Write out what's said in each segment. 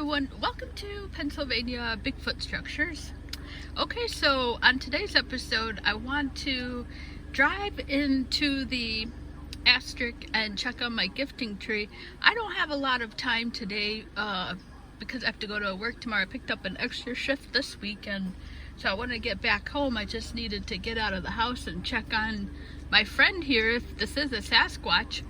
everyone, welcome to Pennsylvania Bigfoot Structures. Okay, so on today's episode I want to drive into the Asterisk and check on my gifting tree. I don't have a lot of time today because I have to go to work tomorrow. I picked up an extra shift this weekend, so I want to get back home. I just needed to get out of the house and check on my friend here, if this is a Sasquatch.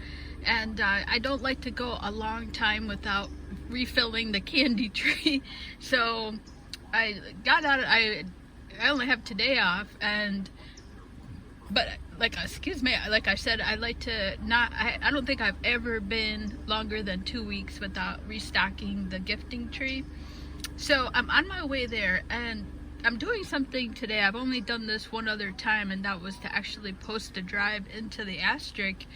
And I don't like to go a long time without refilling the candy tree. So I got out, I only have today off, but like I said, I like to not, I don't think I've ever been longer than 2 weeks without restocking the gifting tree. So I'm on my way there, and I'm doing something today. I've only done this one other time, and that was to actually post a drive into the Asterisk.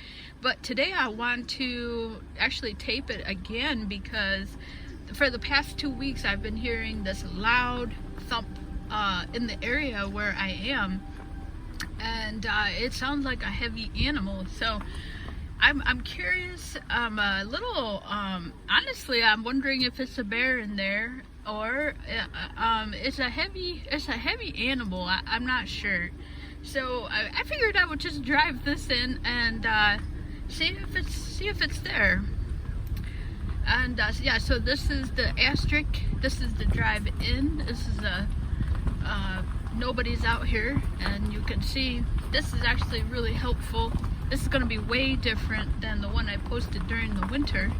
But today I want to actually tape it again, because for the past 2 weeks I've been hearing this loud thump in the area where I am, and it sounds like a heavy animal. So I'm curious. I'm a little honestly, I'm wondering if it's a bear in there, or it's a heavy animal. I'm not sure. So I figured I would just drive this in and see if it's there. And yeah, so this is the Asterisk. This is the drive in. This is nobody's out here, and you can see this is actually really helpful. This is going to be way different than the one I posted during the winter.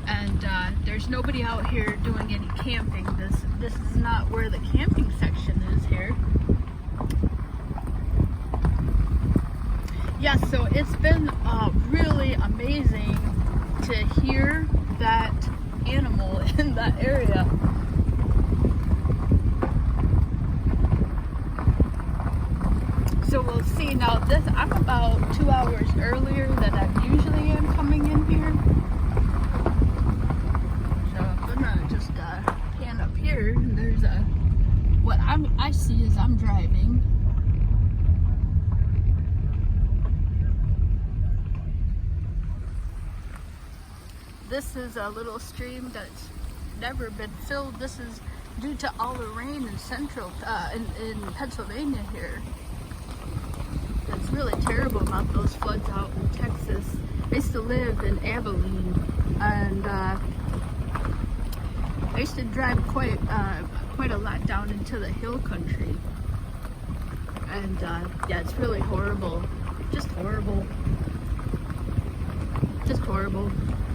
And there's nobody out here doing any camping. This is not where the camping section is here. Yeah, so it's been really amazing to hear that animal in that area. So we'll see. Now this, I'm about 2 hours earlier than I usually am coming in here. Just pan up here, and there's what I see as I'm driving. This is a little stream that's never been filled. This is due to all the rain in central in Pennsylvania here. It's really terrible about those floods out in Texas. I used to live in Abilene, and I used to drive quite a lot down into the hill country, and yeah, it's really horrible, just horrible.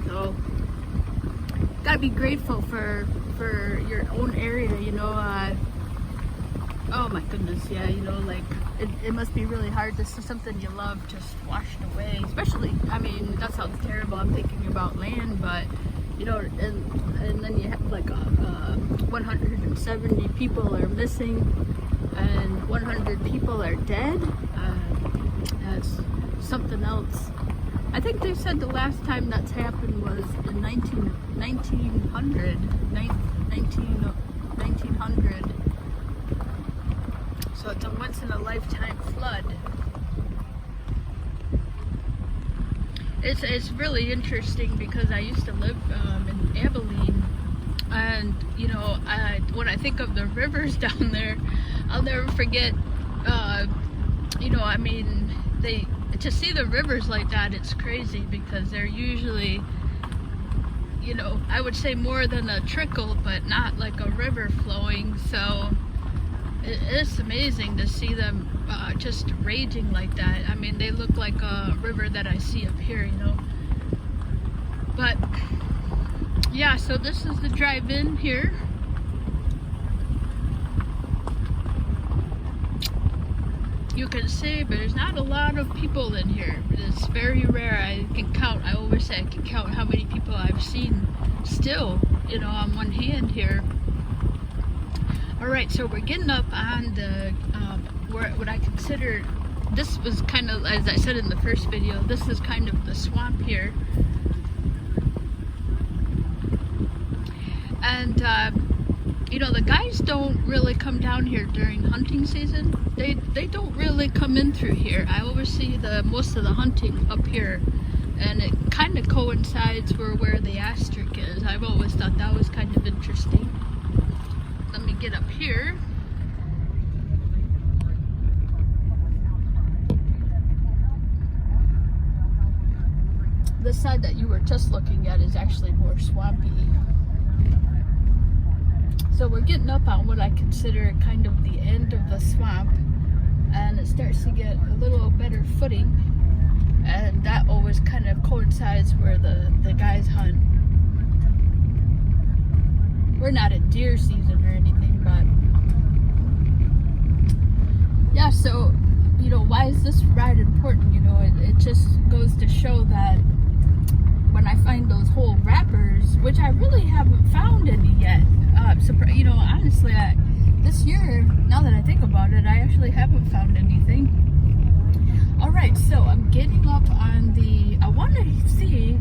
So gotta be grateful for your own area, you know. Oh my goodness, yeah, you know, like it must be really hard to see something you love just washed away. Especially, I mean, that sounds terrible. I'm thinking about land, but you know, and then you have like 170 people are missing and 100 people are dead. That's something else. I think they said the last time that's happened was in 1900. So it's a once in a lifetime flood. It's really interesting because I used to live in Abilene, and you know, when I think of the rivers down there, I'll never forget. You know, I mean, to see the rivers like that, it's crazy, because they're usually, you know, I would say more than a trickle, but not like a river flowing. So it's amazing to see them just raging like that. I mean, they look like a river that I see up here, you know. But yeah, so this is the drive-in here. You can see, but there's not a lot of people in here. It's very rare. I always say I can count how many people I've seen still, you know, on one hand here. Alright, so we're getting up on the, what I consider, this was kind of, as I said in the first video, this is kind of the swamp here. And, you know, the guys don't really come down here during hunting season. They don't really come in through here. I always see most of the hunting up here, and it kind of coincides where the Asterisk is. I've always thought that was kind of interesting. just looking at is actually more swampy. So we're getting up on what I consider kind of the end of the swamp, and it starts to get a little better footing, and that always kind of coincides where the guys hunt. We're not in deer season or anything, but yeah, so you know, why is this ride important? You know, it just goes to show that when I find those whole wrappers, which I really haven't found any yet, you know, honestly, this year, now that I think about it, I actually haven't found anything. All right, so I'm getting up on I want to see.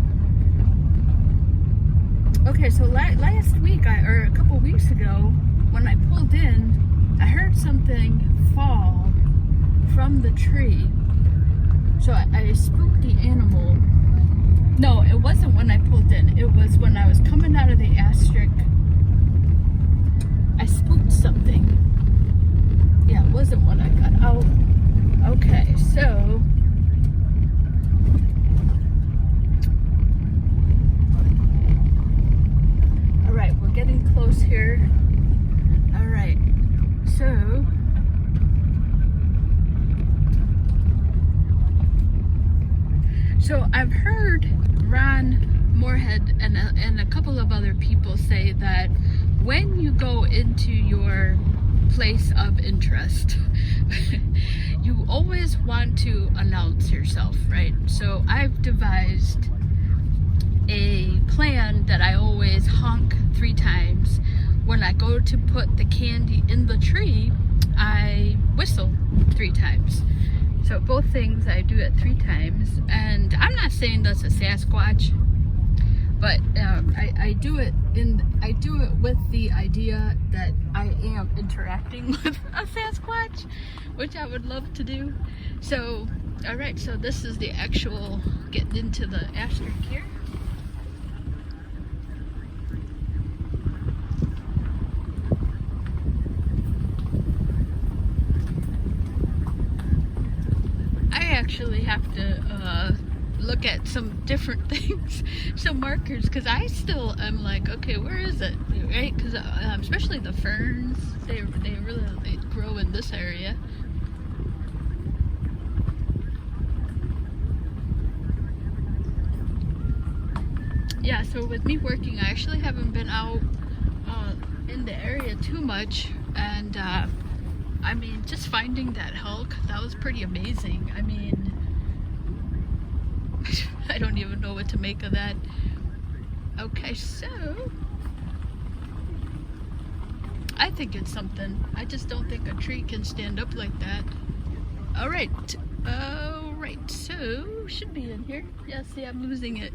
Okay, so last week, or a couple weeks ago, when I pulled in, I heard something fall from the tree. So I spooked the animal. No, it wasn't when I pulled in. It was when I was coming out of the Astric. I spooked something. Yeah, it wasn't when I got out. Okay, so all right, we're getting close here. All right, so I've heard Ron Moorhead and a couple of other people say that when you go into your place of interest, you always want to announce yourself, right? So I've devised a plan that I always honk 3 times. When I go to put the candy in the tree, I whistle 3 times. So both things I do it 3 times, and I'm not saying that's a Sasquatch, but I do it with the idea that I am interacting with a Sasquatch, which I would love to do. So, all right, so this is the actual getting into the Astric here. Actually have to look at some different things, some markers, because I still am like, okay, where is it, right? Because especially the ferns, they really grow in this area. Yeah, so with me working, I actually haven't been out in the area too much, and I mean, just finding that elk, that was pretty amazing. I mean, I don't even know what to make of that. Okay, so I think it's something. I just don't think a tree can stand up like that. All right, so should be in here. Yeah, see, I'm losing it.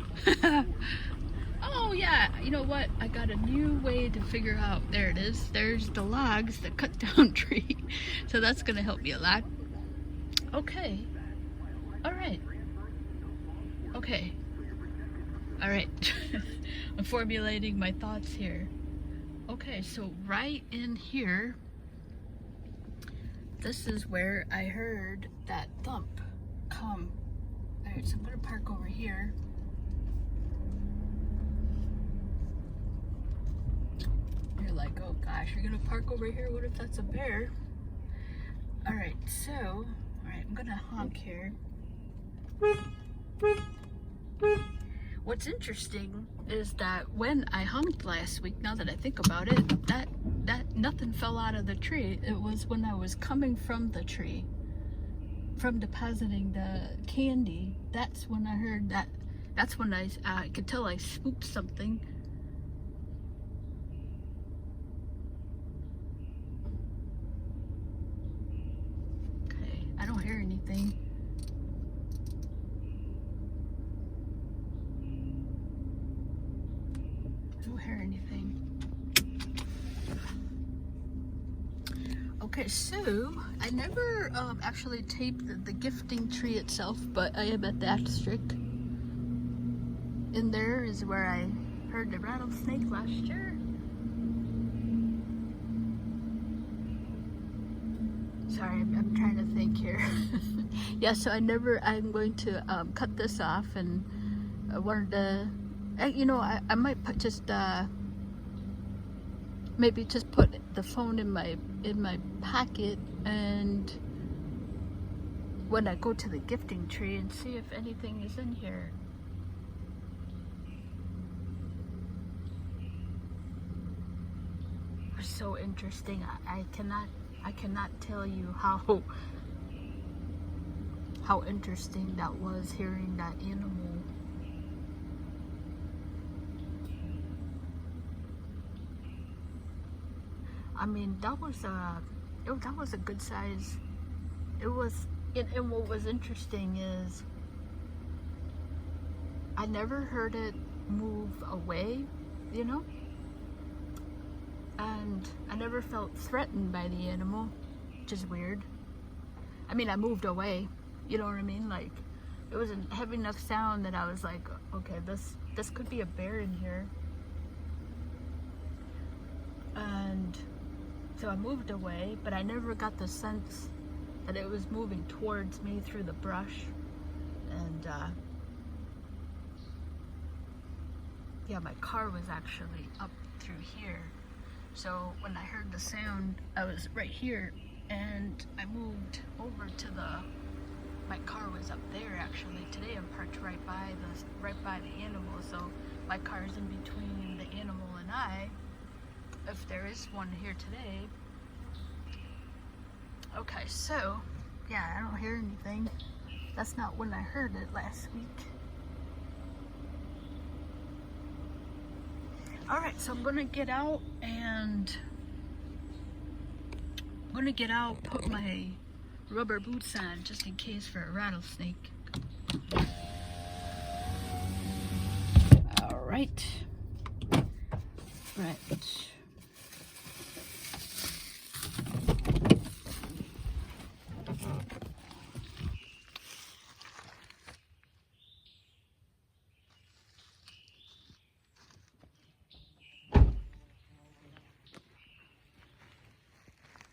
Oh yeah, you know what? I got a new way to figure out. There it is. There's the logs that cut down tree. So that's gonna help me a lot. Okay. All right. Okay. All right. I'm formulating my thoughts here. Okay, so right in here, this is where I heard that thump come. All right, so I'm gonna park over here. You're like, oh gosh, you're gonna park over here? What if that's a bear? All right, so, all right, I'm gonna honk here. What's interesting is that when I honked last week, now that I think about it, that nothing fell out of the tree. It was when I was coming from the tree, from depositing the candy. That's when I heard that. That's when I could tell I spooked something. I don't hear anything. I don't hear anything. Okay, so I never actually taped the gifting tree itself, but I am at the Astric. In there is where I heard the rattlesnake last year. Sorry, I'm trying to think here. Yeah, so I'm going to cut this off and I wanted to, you know, I might put just maybe just put the phone in my pocket, and when I go to the gifting tree and see if anything is in here. It's so interesting. I cannot tell you how interesting that was, hearing that animal. I mean, that was a good size. It was, and what was interesting is I never heard it move away, you know, and I never felt threatened by the animal, which is weird. I mean, I moved away, you know what I mean? Like, it was a heavy enough sound that I was like, okay, this could be a bear in here. And so I moved away, but I never got the sense that it was moving towards me through the brush. And yeah, my car was actually up through here. So when I heard the sound, I was right here, and I moved over to my car was up there actually. Today I'm parked right by the animal, so my car's in between the animal and I, if there is one here today. Okay, so yeah, I don't hear anything. That's not when I heard it last week. Alright, so I'm gonna get out, put my rubber boots on just in case for a rattlesnake. Alright. Right.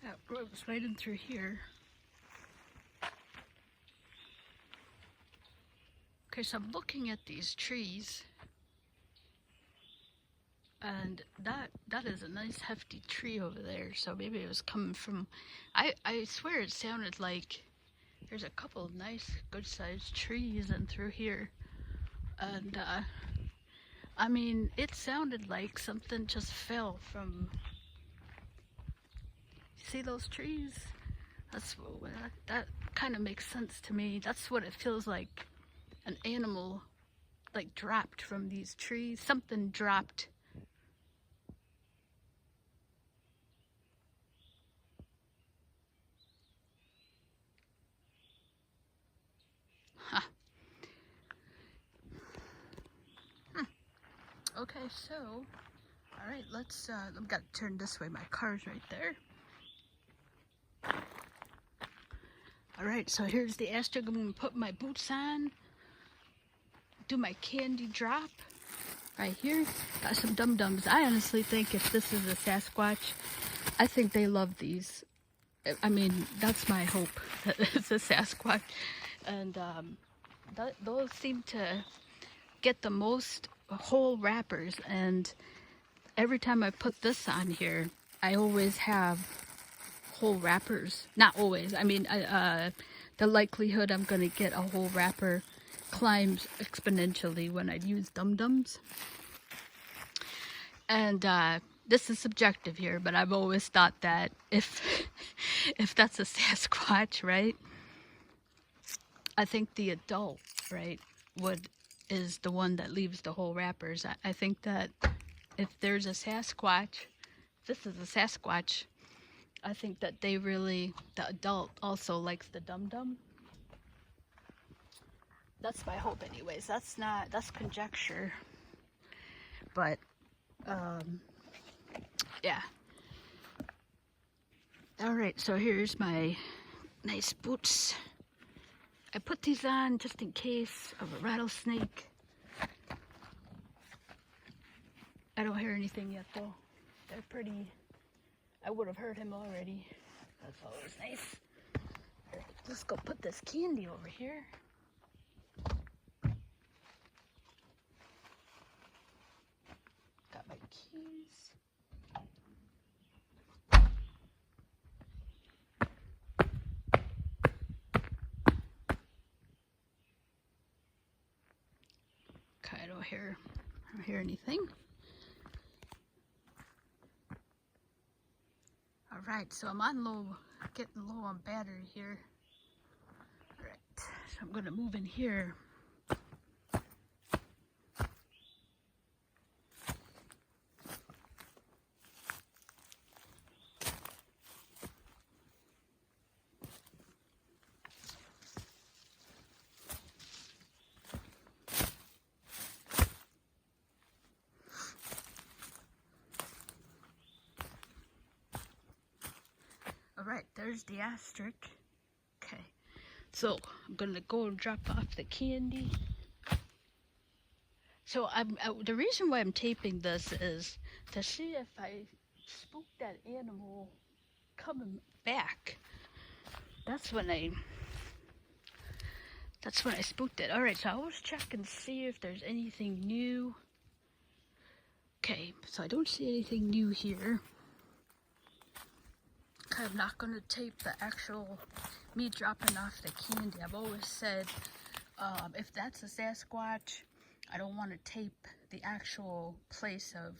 That road was right in through here. Okay, so I'm looking at these trees, and that is a nice hefty tree over there. So maybe it was coming from, I swear it sounded like there's a couple of nice good sized trees in through here. And I mean, it sounded like something just fell from, see those trees? That kind of makes sense to me. That's what it feels like. An animal like dropped from these trees. Something dropped. Huh. Okay, so, all right, let's, I've got to turn this way. My car's right there. All right, so here's the Astrig. I'm gonna put my boots on, do my candy drop right here. Got some dum-dums. I honestly think if this is a Sasquatch, I think they love these. I mean, that's my hope, that it's a Sasquatch. And those seem to get the most whole wrappers. And every time I put this on here, I always have whole wrappers. Not always. I mean, the likelihood I'm going to get a whole wrapper climbs exponentially when I use dum-dums. And this is subjective here, but I've always thought that if that's a Sasquatch, right, I think the adult, right, is the one that leaves the whole wrappers. I think that if there's a Sasquatch, this is a Sasquatch, I think that the adult also likes the dum-dum. That's my hope anyways. That's conjecture. But, yeah. Alright, so here's my nice boots. I put these on just in case of a rattlesnake. I don't hear anything yet though. They're pretty, I would have heard him already. That's always nice. All right, let's go put this candy over here. Okay, I don't hear anything. All right, so I'm on getting low on battery here. All right, so I'm gonna move in here. All right, there's the asterisk. Okay, so I'm gonna go and drop off the candy. So the reason why I'm taping this is to see if I spook that animal coming back. That's when I spooked it. All right, so I always check and see if there's anything new. Okay, so I don't see anything new here. Okay, I'm not going to tape the actual me dropping off the candy. I've always said if that's a Sasquatch, I don't want to tape the actual place of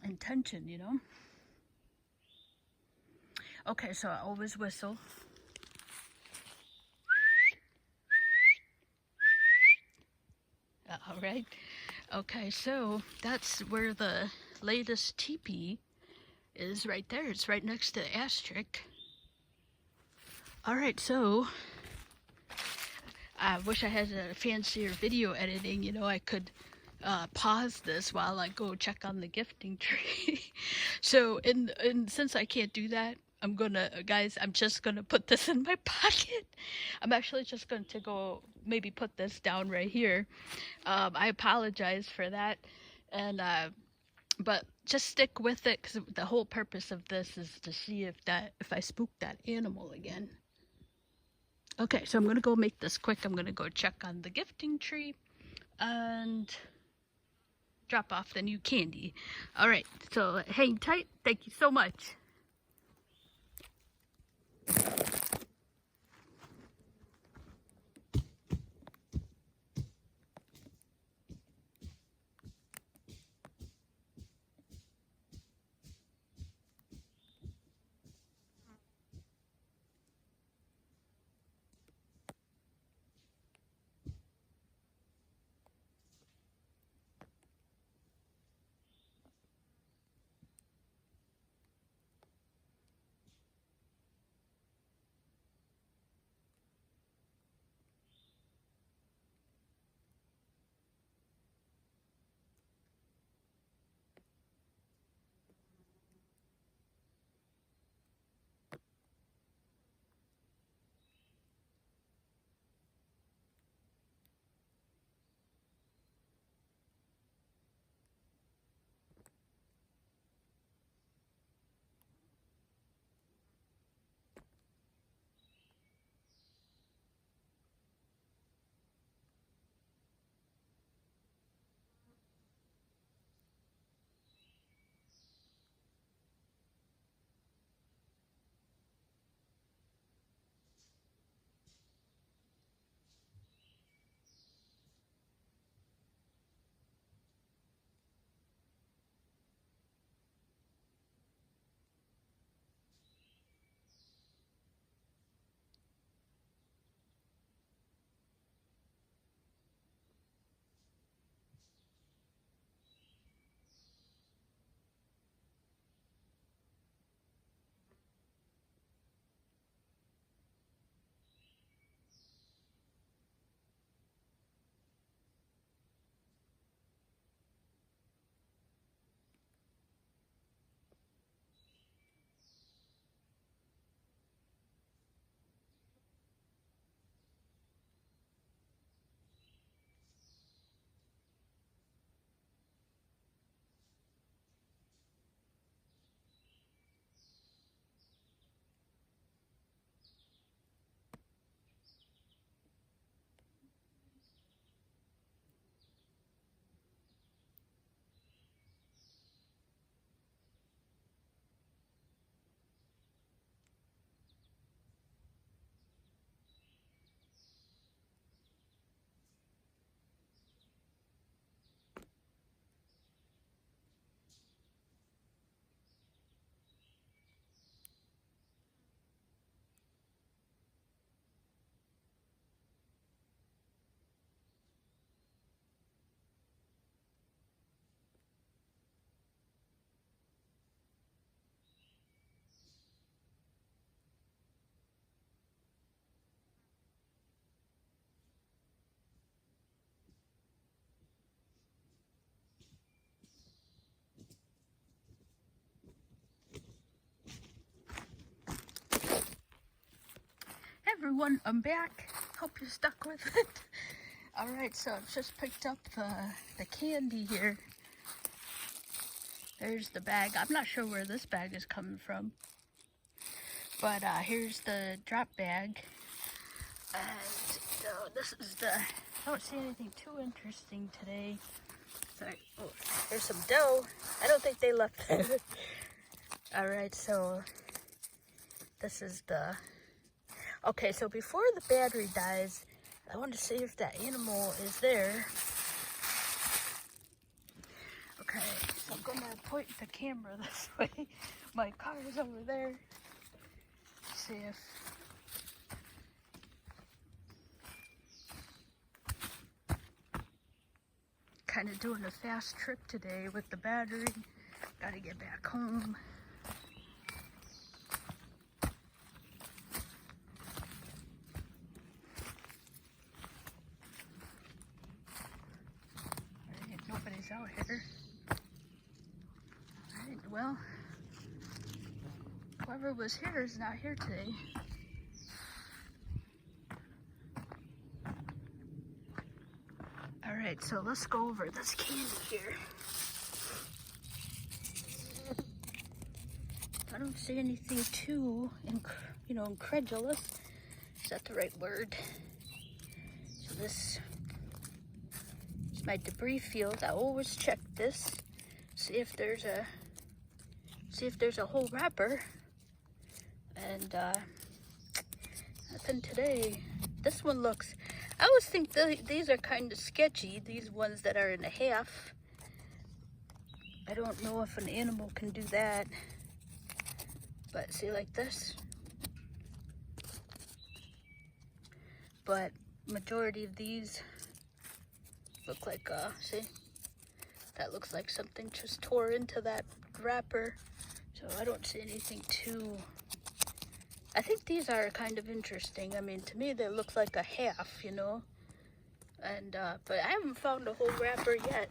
intention, you know. Okay, so I always whistle. All right. Okay, so that's where the latest teepee is, right there. It's right next to the asterisk. All right, so I wish I had a fancier video editing. You know, I could pause this while I go check on the gifting tree. So, and since I can't do that, I'm just gonna put this in my pocket. I'm actually just going to go maybe put this down right here. I apologize for that, and but just stick with it because the whole purpose of this is to see if I spook that animal again. Okay, so I'm gonna go make this quick. I'm gonna go check on the gifting tree and drop off the new candy. All right, so hang tight. Thank you so much. everyone, I'm back. Hope you stuck with it. Alright, so I've just picked up the candy here. There's the bag. I'm not sure where this bag is coming from. But here's the drop bag. And so this is the... I don't see anything too interesting today. Sorry. Oh, there's some dough. I don't think they left there. Alright, so this is the... Okay, so before the battery dies, I want to see if that animal is there. Okay, so I'm gonna point the camera this way. My car is over there. See if... Kind of doing a fast trip today with the battery. Gotta get back home. Alright, nobody's out here. Alright, well, whoever was here is not here today. Alright, so let's go over this candy here. I don't see anything too, incredulous. Is that the right word? So this is my debris field. I always check this, see if there's a whole wrapper. And nothing today. This one looks... I always think these are kind of sketchy, these ones that are in a half. I don't know if an animal can do that. But see, like this. But majority of these look like, see? That looks like something just tore into that wrapper. So I don't see anything too... I think these are kind of interesting. I mean, to me, they look like a half, you know? And, but I haven't found a whole wrapper yet.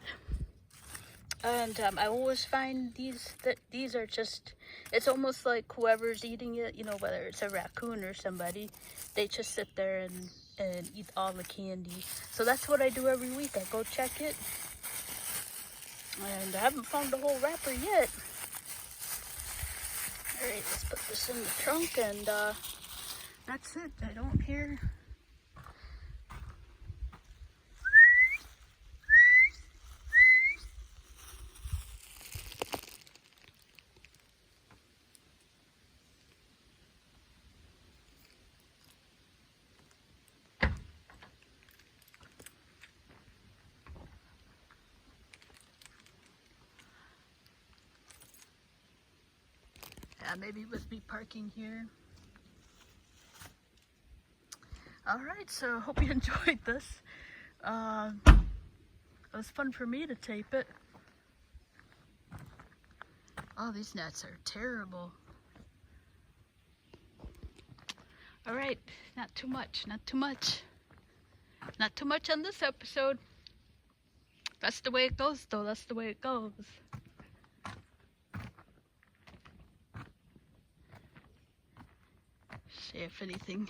And I always find these are just, it's almost like whoever's eating it, you know, whether it's a raccoon or somebody, they just sit there and eat all the candy. So that's what I do every week. I go check it. And I haven't found a whole wrapper yet. Alright, let's put this in the trunk, and that's it. I don't hear... Yeah, maybe with me parking here. Alright, so hope you enjoyed this. It was fun for me to tape it. Oh, these gnats are terrible. Alright, not too much, not too much. Not too much on this episode. That's the way it goes, though. That's the way it goes. See if anything.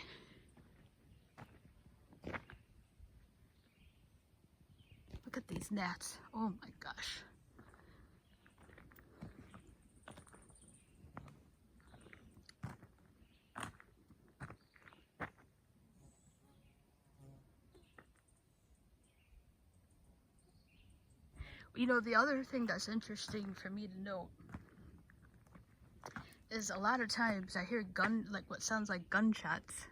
Look at these gnats. Oh my gosh. You know, the other thing that's interesting for me to note is a lot of times I hear like what sounds like gunshots.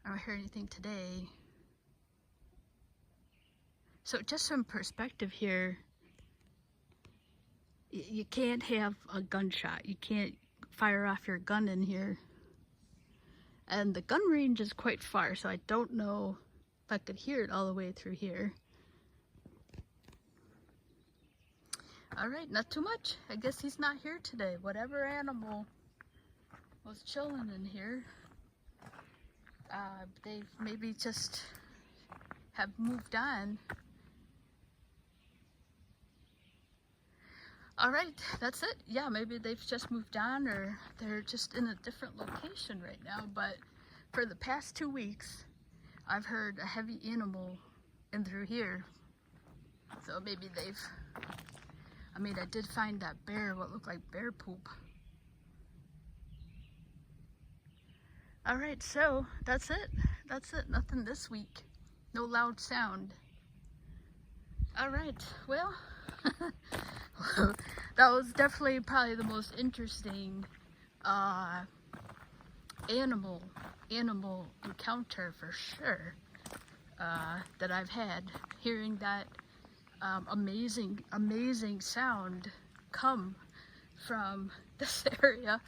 I don't hear anything today. So just some perspective here, you can't have a gunshot. You can't fire off your gun in here. And the gun range is quite far, so I don't know if I could hear it all the way through here. Alright, not too much. I guess he's not here today. Whatever animal was chilling in here, they maybe just have moved on. Alright, that's it. Yeah, maybe they've just moved on, or they're just in a different location right now, but for the past 2 weeks, I've heard a heavy animal in through here. So maybe they've, I mean, I did find that bear, what looked like bear poop. Alright, so that's it. That's it. Nothing this week. No loud sound. Alright, well, that was definitely probably the most interesting animal encounter for sure that I've had. Hearing that amazing sound come from this area.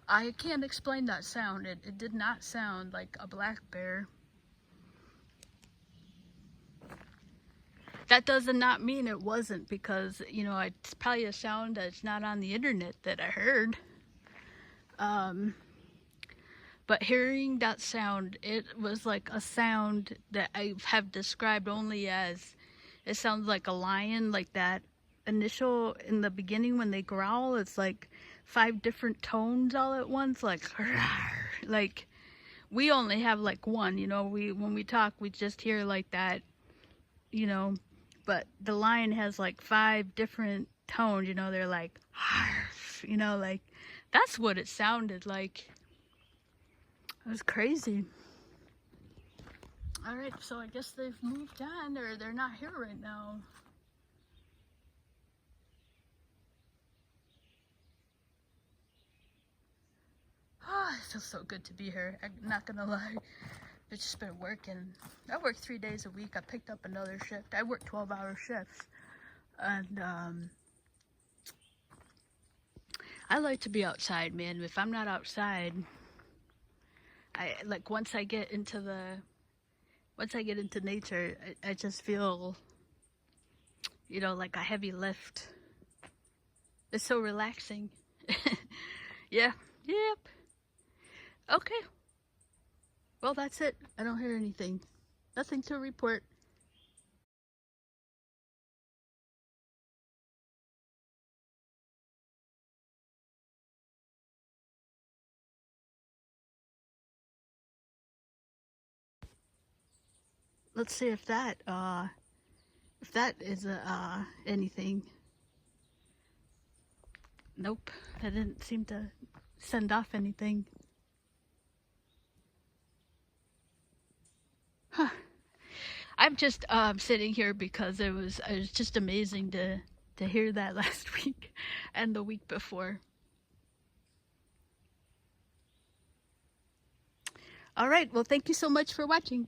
I can't explain that sound. It did not sound like a black bear. That does not mean it wasn't, because, you know, it's probably a sound that's not on the internet that I heard. But hearing that sound, it was like a sound that I have described only as, it sounds like a lion, like that initial, in the beginning when they growl, it's like 5 different tones all at once, like we only have like one, you know, when we talk, we just hear like that, you know, but the lion has like 5 different tones, you know, they're like, you know, like, that's what it sounded like. It was crazy. Alright, so I guess they've moved on, or they're not here right now. Oh, it feels so good to be here. I'm not gonna lie. It's just been working. I work 3 days a week. I picked up another shift. I work 12-hour shifts. And I like to be outside, man. If I'm not outside, once I get into nature, I just feel, you know, like a heavy lift. It's so relaxing. Yeah, yep. Okay. Well, that's it. I don't hear anything. Nothing to report. Let's see if that is anything. Nope, that didn't seem to send off anything. Huh. I'm just sitting here because it was just amazing to hear that last week and the week before. All right, well, thank you so much for watching.